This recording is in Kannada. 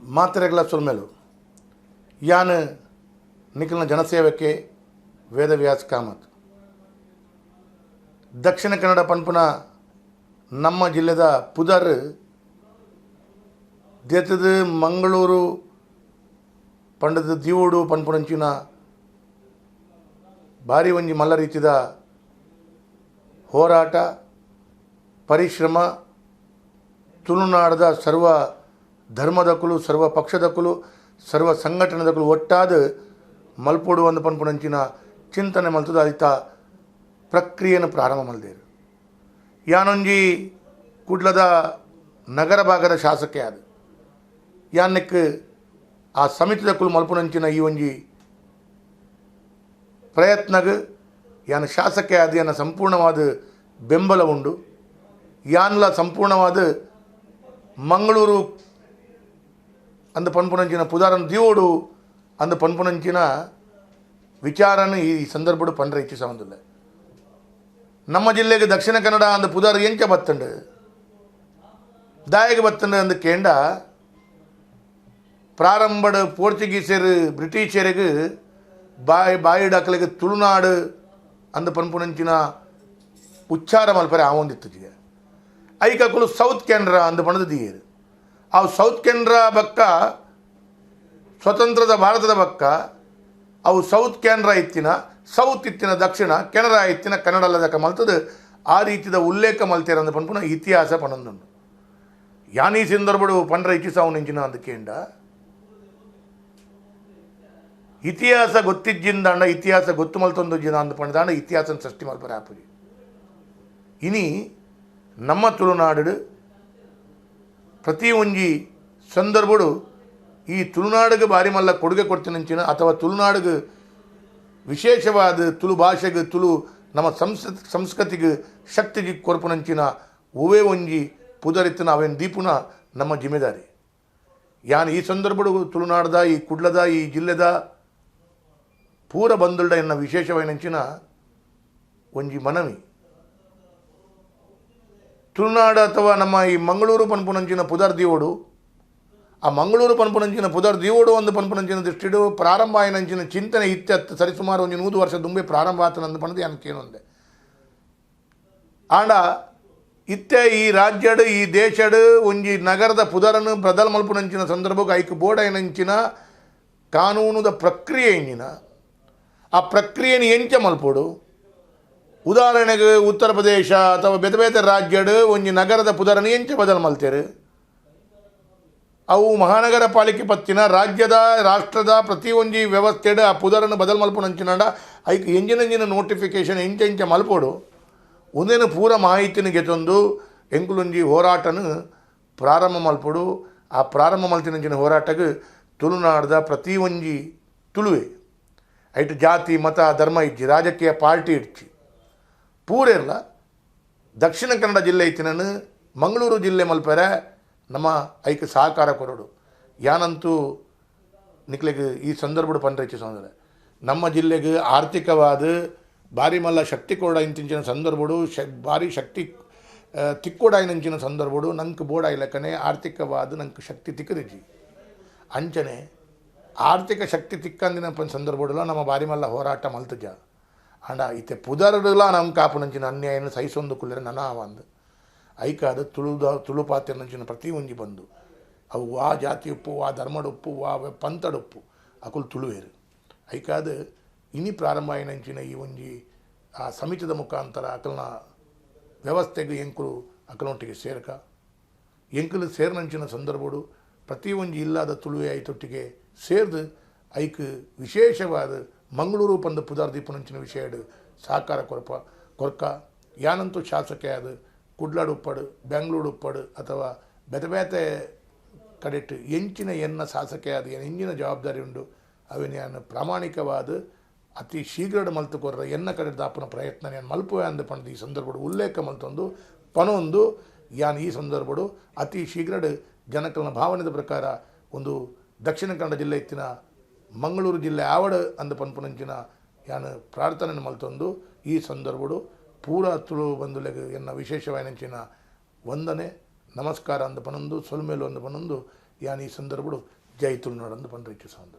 ಮಾತ್ರೆಗಳ ಸುಲ್ಮೇಲು ಯಾನ್ ನಿಖಿಲ್ನ ಜನಸೇವಕ್ಕೆ ವೇದವ್ಯಾಸ ಕಾಮತ್ ದಕ್ಷಿಣ ಕನ್ನಡ ಪನ್ಪುನ ನಮ್ಮ ಜಿಲ್ಲೆದ ಪುದರ್ ದೇತದ ಮಂಗಳೂರು ಪಂಡದ ದಿವೋಡು ಪನ್ಪುನಂಚಿನ ಭಾರಿ ಒಂಜಿ ಮಲ್ಲ ರೀತಿದ ಹೋರಾಟ ಪರಿಶ್ರಮ ತುಳುನಾಡದ ಸರ್ವ ಧರ್ಮದಕ್ಕೂ ಸರ್ವ ಪಕ್ಷದಕ್ಕೂ ಸರ್ವ ಸಂಘಟನೆದಕ್ಕೂ ಒಟ್ಟಾದ ಮಲ್ಪೋಡು ಒಂದು ಪನ್ಪುನಂಚಿನ ಚಿಂತನೆ ಮಲ್ತದ ಅದಿತ ಪ್ರಕ್ರಿಯೆಯನ್ನು ಪ್ರಾರಂಭ ಮಲ್ದೇರು ಯಾನೊಂಜಿ ಕುಡ್ಲದ ನಗರ ಭಾಗದ ಶಾಸಕ ಅದು ಯಾನಕ್ಕೆ ಆ ಸಮಿತಿದಕ್ಕೂ ಮಲ್ಪುನಂಚಿನ ಈ ಒಂಜಿ ಪ್ರಯತ್ನಗೆ ಯಾನ ಶಾಸಕ ಆದ ಯಾನ ಸಂಪೂರ್ಣವಾದ ಬೆಂಬಲ ಉಂಡು ಯಾನ್ಲ ಸಂಪೂರ್ಣವಾದ ಮಂಗಳೂರು ಅಂದ ಪನ್ಪುನಂಚಿನ ಪುದಾರನ ದಿವೋಡು ಅಂದ ಪನ್ಪುನಂಚಿನ ವಿಚಾರನ ಈ ಸಂದರ್ಭಡು ಪಂಡ್ರೆ ಇಚ್ಛೆ ಸಂಬಂಧಿಲ್ಲ ನಮ್ಮ ಜಿಲ್ಲೆಗೆ ದಕ್ಷಿಣ ಕನ್ನಡ ಅಂದ ಪುದಾರ ಎಂಚ ಬತ್ತಂಡು ದಾಯಗೆ ಬತ್ತಂಡು ಅಂದ ಕೇಂಡ ಪ್ರಾರಂಭದ ಪೋರ್ಚುಗೀಸರು ಬ್ರಿಟಿಷರಿಗೆ ಬಾಯಿಡಾಕಲಿಗೆ ತುಳುನಾಡು ಅಂದ ಪನ್ಪುನಂಚಿನ ಉಚ್ಚಾರ ಮಲ್ಪರೆ ಆವೊಂದಿತ್ತಿಗೆ ಐಕಕ್ಕಲು ಸೌತ್ ಕೆನರಾ ಅಂದ ಪಣದ ದಿಯರು ಆ ಸೌತ್ ಕೆನರಾ ಬಕ್ಕ ಸ್ವತಂತ್ರದ ಭಾರತದ ಬಕ್ಕ ಅವು ಸೌತ್ ಕೆನರಾ ಇತ್ತಿನ ಸೌತ್ ಇತ್ತಿನ ದಕ್ಷಿಣ ಕೆನರಾ ಇತ್ತಿನ ಕನ್ನಡ ಅಲ್ಲದಕ್ಕ ಮಲ್ತದ ಆ ರೀತಿಯ ಉಲ್ಲೇಖ ಮಲ್ತೇರ ಅಂದ ಪನ್ಪುನ ಇತಿಹಾಸ ಪಣಂದುಂಡು ಯಾನೀ ಸಂದರ್ಭಡು ಪಂಡ್ರ ಇಚ್ಛಿಸಾವು ನೆಂಚಿನ ಅಂದಕೇಂಡ ಇತಿಹಾಸ ಗೊತ್ತಿಜ್ಜಿಂದಾಂಡ ಇತಿಹಾಸ ಗೊತ್ತು ಮಲ್ತೊಂದು ಜಿನ ಅಂದ ಪಂಡದಾಂಡ ಇತಿಹಾಸನ ಸೃಷ್ಟಿ ಮಲ್ಪರೆ ಆಪುಜಿ ಇನಿ ನಮ್ಮ ತುಳುನಾಡು ಪ್ರತಿ ಒಂಜಿ ಸಂದರ್ಭಡು ಈ ತುಳುನಾಡಿಗೆ ಬಾರಿ ಮಲ್ಲ ಕೊಡುಗೆ ಕೊಡ್ತೀನಂಚಿನ ಅಥವಾ ತುಳುನಾಡಿಗೆ ವಿಶೇಷವಾದ ತುಳು ಭಾಷೆಗೆ ತುಳು ನಮ್ಮ ಸಂಸ್ಕೃತಿಗೆ ಶಕ್ತಿಗೆ ಕೊರ್ಪುನಂಚಿನ ಒವೇ ಒಂಜಿ ಪುದರಿತ್ತಿನ ಅವೇನು ದೀಪುನ ನಮ್ಮ ಜಿಮ್ಮೆದಾರಿ ಯಾನ್ ಈ ಸಂದರ್ಭಡು ತುಳುನಾಡದ ಈ ಕುಡ್ಲದ ಈ ಜಿಲ್ಲೆದ ಪೂರ ಬಂದುಲ್ಡ ಎನ್ನ ವಿಶೇಷವೈನಂಚಿನ ಒಂಜಿ ಮನವಿ ತುಳುನಾಡು ಅಥವಾ ನಮ್ಮ ಈ ಮಂಗಳೂರು ಪನ್ಪುನಂಚಿನ ಪುದರ್ ದಿವೋಡು ಆ ಮಂಗಳೂರು ಪನ್ಪುನಂಚಿನ ಪುದರ್ ದಿವೋಡು ಒಂದು ಪನ್ಪುನಂಚಿನ ದೃಷ್ಟಿಡು ಪ್ರಾರಂಭ ಆಯ್ನಂಚಿನ ಚಿಂತನೆ ಇತ್ಯತ್ತು ಸರಿಸುಮಾರು ಒಂದು 100 ವರ್ಷ ದುಂಬೆ ಪ್ರಾರಂಭ ಆತನಂದು ಪಣದು ಏನಕ್ಕೇನೊಂದೆ ಆಂಡ ಇತ್ತೆ ಈ ರಾಜ್ಯಡು ಈ ದೇಶಡು ಒಂಜಿ ನಗರದ ಪುದರನ್ನು ಬದಲ್ ಮಲ್ಪುನಂಚಿನ ಸಂದರ್ಭಕ್ಕೆ ಐಕ್ ಬೋರ್ಡ್ ಆಯ್ನಂಚಿನ ಕಾನೂನುದ ಪ್ರಕ್ರಿಯೆ ಇಂಜಿನ ಆ ಪ್ರಕ್ರಿಯೆಯನ್ನು ಎಂಚ ಮಲ್ಪೋಡು ಉದಾಹರಣೆಗೆ ಉತ್ತರ ಪ್ರದೇಶ ಅಥವಾ ಬೇತೆ ಬೇತೆ ರಾಜ್ಯಡು ಒಂಜಿ ನಗರದ ಪುದರನ್ನು ಎಂಚ ಬದಲ್ ಮಲ್ತೇರು ಅವು ಮಹಾನಗರ ಪಾಲಿಕೆ ಪತ್ತಿನ ರಾಜ್ಯದ ರಾಷ್ಟ್ರದ ಪ್ರತಿ ಒಂಜಿ ವ್ಯವಸ್ಥೆಡು ಆ ಪುದರನ್ನು ಬದಲ್ ಮಲ್ಪುನಂಚಿನಾಡ ಐಕ್ ಎಂಜಿನ ನೋಟಿಫಿಕೇಶನ್ ಎಂಚ ಮಲ್ಪೋಡು ಒಂದೇನು ಪೂರ ಮಾಹಿತಿನ ಗೆತ್ತೊಂದು ಎಂಕುಲೊಂಜಿ ಹೋರಾಟನು ಪ್ರಾರಂಭ ಮಲ್ಪೋಡು ಆ ಪ್ರಾರಂಭ ಮಲ್ತಿನಂಚಿನ ಹೋರಾಟಕ್ಕೆ ತುಳುನಾಡದ ಪ್ರತಿ ಒಂಜಿ ತುಳುವೆ ಐಟು ಜಾತಿ ಮತ ಧರ್ಮ ಇಜ್ಜಿ ರಾಜಕೀಯ ಪಾರ್ಟಿ ಇಡ್ಚಿ ಪೂರೆಲ್ಲ ದಕ್ಷಿಣ ಕನ್ನಡ ಜಿಲ್ಲೆ ಇತ್ತಿನನು ಮಂಗಳೂರು ಜಿಲ್ಲೆ ಮಲ್ಪರೆ ನಮ್ಮ ಐಕ್ ಸಹಕಾರ ಕೊರಡು ಯಾನಂತೂ ನಿಕ್ಲೆಗೆ ಈ ಸಂದರ್ಭಡು ಪಂಡ್ರೆ ಇಚ್ಛೆ ಸಂದರ್ಭ ನಮ್ಮ ಜಿಲ್ಲೆಗೆ ಆರ್ಥಿಕವಾದ ಭಾರಿ ಮಲ್ಲ ಶಕ್ತಿ ಕೂಡ ಇಂತಿಂಚಿನ ಸಂದರ್ಭಡು ಭಾರಿ ಶಕ್ತಿ ತಿಕ್ಕೋಡಾಯಿನಂಚಿನ ಸಂದರ್ಭಡು ನಂಗೆ ಬೋಡಾಯಿಲಕ್ಕನೆ ಆರ್ಥಿಕವಾದ ನಂಗೆ ಶಕ್ತಿ ತಿಕ್ಕದಿಜ್ಜಿ ಅಂಚನೆ ಆರ್ಥಿಕ ಶಕ್ತಿ ತಿಕ್ಕಂದಿನ ಸಂದರ್ಭಡುಲ ನಮ್ಮ ಭಾರಿ ಮಲ್ಲ ಹೋರಾಟ ಮಲ್ತಜ ಅಂಡ ಇತ್ತೆ ಪುದರ್ಡುಲ ನಮ್ಮ ಕಾಪುನಂಚಿನ ಅನ್ಯಾಯನ ಸಹಿಸೊಂದು ಕುಲ್ಲರೆ ನನವಂದು ಐಕಾದ ತುಳುಪಾತ್ಯನಂಚಿನ ಪ್ರತಿ ಒಂಜಿ ಬಂದು ಅವು ವಾ ಜಾತಿ ಉಪ್ಪು ವಾ ಧರ್ಮದ ಉಪ್ಪು ವಾ ಪಂತಡ ಉಪ್ಪು ಅಕುಲು ತುಳುವೇರು ಐಕಾದ ಇನಿ ಪ್ರಾರಂಭ ಆಯ್ನಂಚಿನ ಈ ಒಂಜಿ ಆ ಸಮಿತಿದ ಮುಖಾಂತರ ಅಕಲ್ನ ವ್ಯವಸ್ಥೆಗೆ ಎಂಕುಲು ಅಕಲೊಟ್ಟಿಗೆ ಸೇರ್ಕ ಎಂಕುಲು ಸೇರ್ನಂಚಿನ ಸಂದರ್ಭಡು ಪ್ರತಿ ಒಂಜಿ ಇಲ್ಲದ ತುಳುವೆ ಐತೊಟ್ಟಿಗೆ ಸೇರ್ದು ಐಕ್ ವಿಶೇಷವಾದ ಮಂಗಳೂರು ಪಂದ ಪುದಾರ್ ದೀಪನಂಚಿನ ವಿಷಯಡು ಸಹಕಾರ ಕೊರ್ಕ ಯಾನಂತೂ ಶಾಸಕ ಅದು ಕುಡ್ಲಾಡು ಉಪ್ಪಡು ಬೆಂಗಳೂರು ಉಪ್ಪಡು ಅಥವಾ ಬೇತೆ ಬೇತೆ ಕಡೆಟ್ಟು ಎಂಚಿನ ಎನ್ನ ಶಾಸಕ ಅದು ಎಂಜಿನ ಜವಾಬ್ದಾರಿ ಉಂಡು ಅವೇನು ಪ್ರಾಮಾಣಿಕವಾದ ಅತಿ ಶೀಘ್ರ ಮಲ್ತುಕೊರ್ರ ಎನ್ನ ಕಡೆ ದಾಪನ ಪ್ರಯತ್ನ ನಾನು ಮಲ್ಪುವೆ ಅಂದ ಪಂಡ ಈ ಸಂದರ್ಭಡು ಉಲ್ಲೇಖ ಮಲ್ತೊಂದು ಪನೊಂದು ಯಾನ್ ಈ ಸಂದರ್ಭಡು ಅತಿ ಶೀಘ್ರ ಜನಕಲ್ನ ಭಾವನೆದ ಪ್ರಕಾರ ಒಂದು ದಕ್ಷಿಣ ಕನ್ನಡ ಜಿಲ್ಲೆ ಇತ್ತಿನ ಮಂಗಳೂರು ಜಿಲ್ಲೆ ಆವಡ ಅಂದ ಪನ್ಪುನಂಚಿನ ಯಾನು ಪ್ರಾರ್ಥನೆ ಮಲ್ತೊಂದು ಈ ಸಂದರ್ಭಡು ಪೂರ ತುಳು ಬಂಧುಲೆಗೆ ಎನ್ನ ವಿಶೇಷವಾಯಿನಂಚಿನ ವಂದನೆ ನಮಸ್ಕಾರ ಅಂದು ಪನೊಂದು ಸೊಲ್ಮೇಲು ಅಂದು ಪನೊಂದು ಯಾನ್ ಈ ಸಂದರ್ಭಡು ಜೈ ತುಳುನಾಡು ಅಂದು ಪಂಡ ಇಚ್ಛಿಸೋದು.